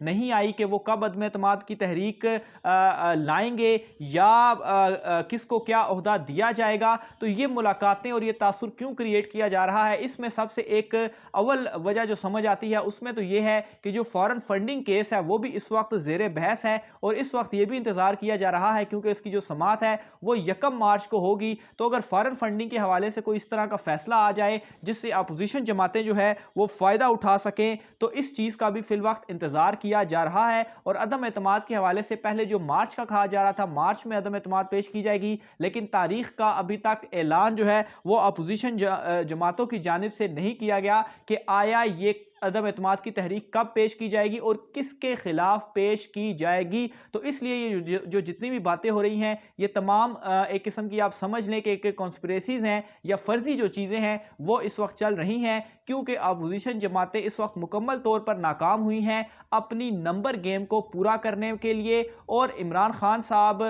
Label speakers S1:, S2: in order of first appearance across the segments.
S1: نہیں آئی کہ وہ کب عدم اعتماد کی تحریک لائیں گے یا کس کو کیا عہدہ دیا جائے گا. تو یہ ملاقاتیں اور یہ تاثر کیوں کریٹ کیا جا رہا ہے, اس میں سب سے ایک اول وجہ جو سمجھ آتی ہے اس میں تو یہ ہے کہ جو فارن فنڈنگ کیس ہے وہ بھی اس وقت زیر بحث ہے, اور اس وقت یہ بھی انتظار کیا جا رہا ہے کیونکہ اس کی جو سماعت ہے وہ 1 مارچ کو ہوگی. تو اگر فارن فنڈنگ کے حوالے سے کوئی اس طرح کا فیصلہ آ جائے جس سے اپوزیشن جماعتیں جو ہے وہ فائدہ اٹھا سکیں, تو اس چیز کا بھی فی الوقت انتظار کیا جا رہا ہے. اور عدم اعتماد کے حوالے سے پہلے جو مارچ کا کہا جا رہا تھا, مارچ میں عدم اعتماد پیش کی جائے گی, لیکن تاریخ کا ابھی تک اعلان جو ہے وہ اپوزیشن جماعتوں کی جانب سے نہیں کیا گیا کہ آیا یہ عدم اعتماد کی تحریک کب پیش کی جائے گی اور کس کے خلاف پیش کی جائے گی. تو اس لیے یہ جو جتنی بھی باتیں ہو رہی ہیں یہ تمام ایک قسم کی آپ سمجھ لیں کہ کانسپریسیز ہیں یا فرضی جو چیزیں ہیں وہ اس وقت چل رہی ہیں, کیونکہ اپوزیشن جماعتیں اس وقت مکمل طور پر ناکام ہوئی ہیں اپنی نمبر گیم کو پورا کرنے کے لیے. اور عمران خان صاحب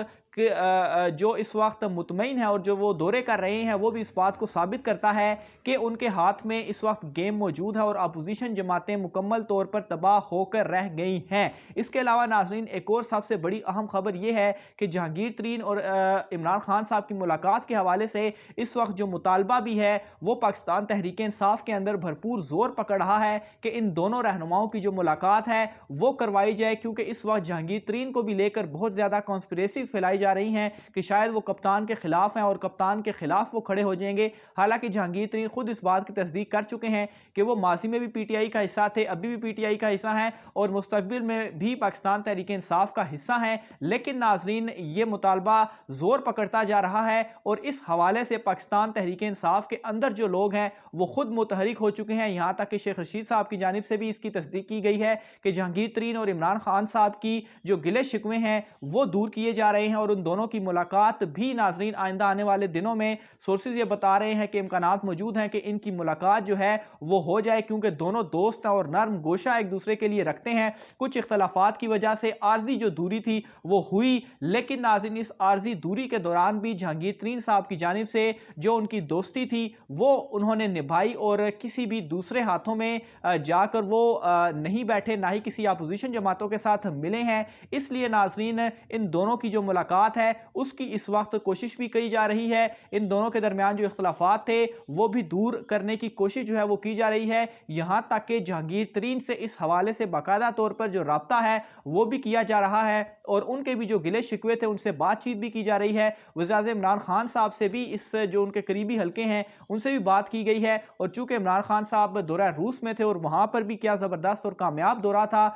S1: جو اس وقت مطمئن ہے اور جو وہ دورے کر رہے ہیں وہ بھی اس بات کو ثابت کرتا ہے کہ ان کے ہاتھ میں اس وقت گیم موجود ہے اور اپوزیشن جماعتیں مکمل طور پر تباہ ہو کر رہ گئی ہیں. اس کے علاوہ ناظرین ایک اور سب سے بڑی اہم خبر یہ ہے کہ جہانگیر ترین اور عمران خان صاحب کی ملاقات کے حوالے سے اس وقت جو مطالبہ بھی ہے وہ پاکستان تحریک انصاف کے اندر بھرپور زور پکڑ رہا ہے کہ ان دونوں رہنماؤں کی جو ملاقات ہے وہ کروائی جائے, کیونکہ اس وقت جہانگیر ترین کو بھی لے کر بہت زیادہ کانسپریسیز پھیلائی جا رہی ہیں کہ شاید وہ کپتان کے خلاف ہیں اور کپتان کے خلاف وہ کھڑے ہو جائیں گے. حالانکہ جہانگیر ترین خود اس بات کی تصدیق کر چکے ہیں کہ وہ ماضی میں بھی پی ٹی آئی کا حصہ تھے, ابھی بھی پی ٹی آئی کا حصہ ہیں اور مستقبل میں بھی پاکستان تحریک انصاف کا حصہ ہیں. لیکن ناظرین یہ مطالبہ زور پکڑتا جا رہا ہے اور اس حوالے سے پاکستان تحریک انصاف کے اندر جو لوگ ہیں وہ خود متحرک ہو چکے ہیں. یہاں تک کہ شیخ رشید صاحب کی جانب سے بھی اس کی تصدیق کی گئی ہے کہ جہانگیر ترین اور عمران خان صاحب کی جو گلے شکوے ہیں وہ دور کیے جا رہے ہیں, اور ان دونوں کی ملاقات بھی ناظرین آئندہ آنے والے دنوں میں سورسز یہ بتا رہے ہیں کہ امکانات موجود ہیں کہ ان کی ملاقات جو ہے وہ ہو جائے, کیونکہ دونوں دوست اور نرم گوشہ ایک دوسرے کے لیے رکھتے ہیں. کچھ اختلافات کی وجہ سے عارضی جو دوری تھی وہ ہوئی, لیکن ناظرین اس عارضی دوری کے دوران بھی جہانگیر ترین صاحب کی جانب سے جو ان کی دوستی تھی وہ انہوں نے نبھائی اور کسی بھی دوسرے ہاتھوں میں جا کر وہ نہیں بیٹھے, نہ ہی کسی اپوزیشن جماعتوں کے ساتھ ملے ہیں. اس لیے ناظرین ان دونوں کی جو ملاقات ہے اس کی اس وقت کوشش بھی کی جا رہی ہے, ان دونوں کے درمیان جو اختلافات تھے وہ بھی دور کرنے کی کوشش جو ہے وہ کی جا رہی ہے. یہاں تک کہ جہانگیر ترین سے اس حوالے سے باقاعدہ طور پر جو رابطہ ہے وہ بھی کیا جا رہا ہے اور ان کے بھی جو گلے شکوے تھے ان سے بات چیت بھی کی جا رہی ہے. وزیراعظم عمران خان صاحب سے بھی اس جو ان کے قریبی حلقے ہیں ان سے بھی بات کی گئی ہے, اور چونکہ عمران خان صاحب دورہ روس میں تھے اور وہاں پر بھی کیا زبردست اور کامیاب دورہ تھا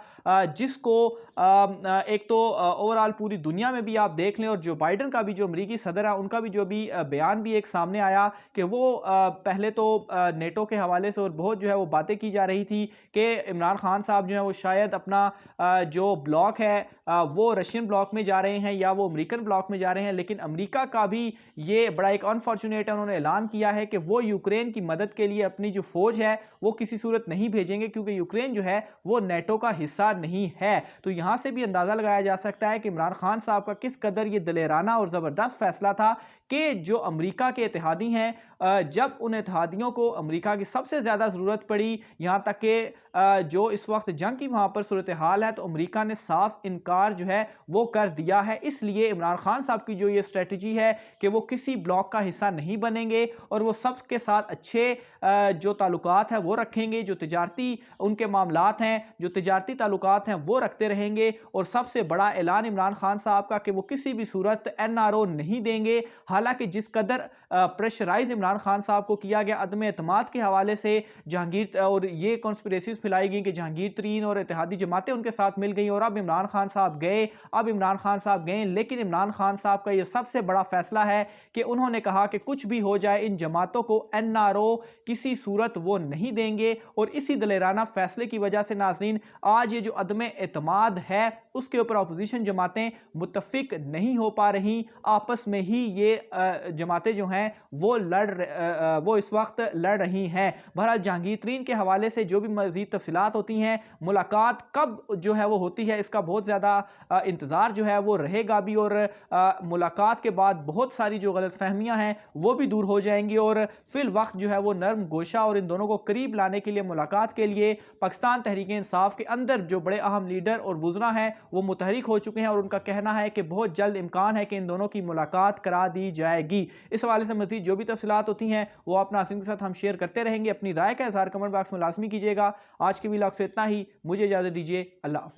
S1: جس کو ایک تو اوورال پوری دنیا میں بھی آپ دیکھ لیں, اور جو بائیڈن کا بھی جو امریکی صدر ہے ان کا بھی جو بھی بیان بھی ایک سامنے آیا کہ وہ پہلے تو نیٹو کے حوالے سے اور بہت جو ہے وہ باتیں کی جا رہی تھی کہ عمران خان صاحب جو ہے وہ شاید اپنا جو بلاک ہے وہ رشین بلاک میں جا رہے ہیں یا وہ امریکن بلاک میں جا رہے ہیں. لیکن امریکہ کا بھی یہ بڑا ایک انفارچونیٹ ہے, انہوں نے اعلان کیا ہے کہ وہ یوکرین کی مدد کے لیے اپنی جو فوج ہے وہ کسی صورت نہیں بھیجیں گے, کیونکہ یوکرین جو ہے وہ نیٹو کا حصہ نہیں ہے. تو یہاں سے بھی اندازہ لگایا جا سکتا ہے کہ عمران خان صاحب کا کس قدر یہ دلیرانہ اور زبردست فیصلہ تھا کہ جو امریکہ کے اتحادی ہیں جب ان اتحادیوں کو امریکہ کی سب سے زیادہ ضرورت پڑی, یہاں تک کہ جو اس وقت جنگ کی وہاں پر صورتحال ہے تو امریکہ نے صاف انکار جو ہے وہ کر دیا ہے. اس لیے عمران خان صاحب کی جو یہ اسٹریٹجی ہے کہ وہ کسی بلاک کا حصہ نہیں بنیں گے اور وہ سب کے ساتھ اچھے جو تعلقات ہیں وہ رکھیں گے, جو تجارتی ان کے معاملات ہیں, جو تجارتی تعلقات ہیں وہ رکھتے رہیں گے. اور سب سے بڑا اعلان عمران خان صاحب کا کہ وہ کسی بھی صورت NRO نہیں دیں گے. حالانکہ جس قدر پریشرائز عمران خان صاحب کو کیا گیا عدم اعتماد کے حوالے سے جہانگیر اور یہ کانسپریسیز پھیلائی گئی کہ جہانگیر ترین اور اتحادی جماعتیں ان کے ساتھ مل گئیں اور اب عمران خان صاحب گئے, لیکن عمران خان صاحب کا یہ سب سے بڑا فیصلہ ہے کہ انہوں نے کہا کہ کچھ بھی ہو جائے ان جماعتوں کو NRO کسی صورت وہ نہیں دیں گے. اور اسی دلیرانہ فیصلے کی وجہ سے ناظرین آج یہ جو عدم اعتماد ہے اس کے اوپر اپوزیشن جماعتیں متفق نہیں ہو پا رہی, آپس میں ہی یہ جماعتیں جو ہیں وہ اس وقت لڑ رہی ہیں. بہرحال جہانگیر ترین کے حوالے سے جو بھی مزید تفصیلات ہوتی ہیں, ملاقات کب جو ہے وہ ہوتی ہے اس کا بہت زیادہ انتظار جو ہے وہ رہے گا بھی، اور ملاقات کے بعد بہت ساری جو غلط فہمیاں ہیں وہ بھی دور ہو جائیں گی، اور فی الوقت جو ہے وہ نرم گوشہ اور ان دونوں کو قریب لانے کے لیے، ملاقات کے لیے پاکستان تحریک انصاف کے اندر جو بڑے اہم لیڈر اور وزراء ہیں وہ متحرک ہو چکے ہیں، اور ان کا کہنا ہے کہ بہت جلد امکان ہے کہ ان دونوں کی ملاقات کرا دی جائے گی۔ اس حوالے سے مزید جو بھی تفصیلات ہوتی ہیں وہ آپ ناظرین کے ساتھ ہم شیئر کرتے رہیں گے۔ اپنی رائے کا اظہار کمنٹ باکس میں لازمی کیجیے گا۔ آج کے ویلاگ سے اتنا ہی، مجھے اجازت دیجیے، اللہ حافظ۔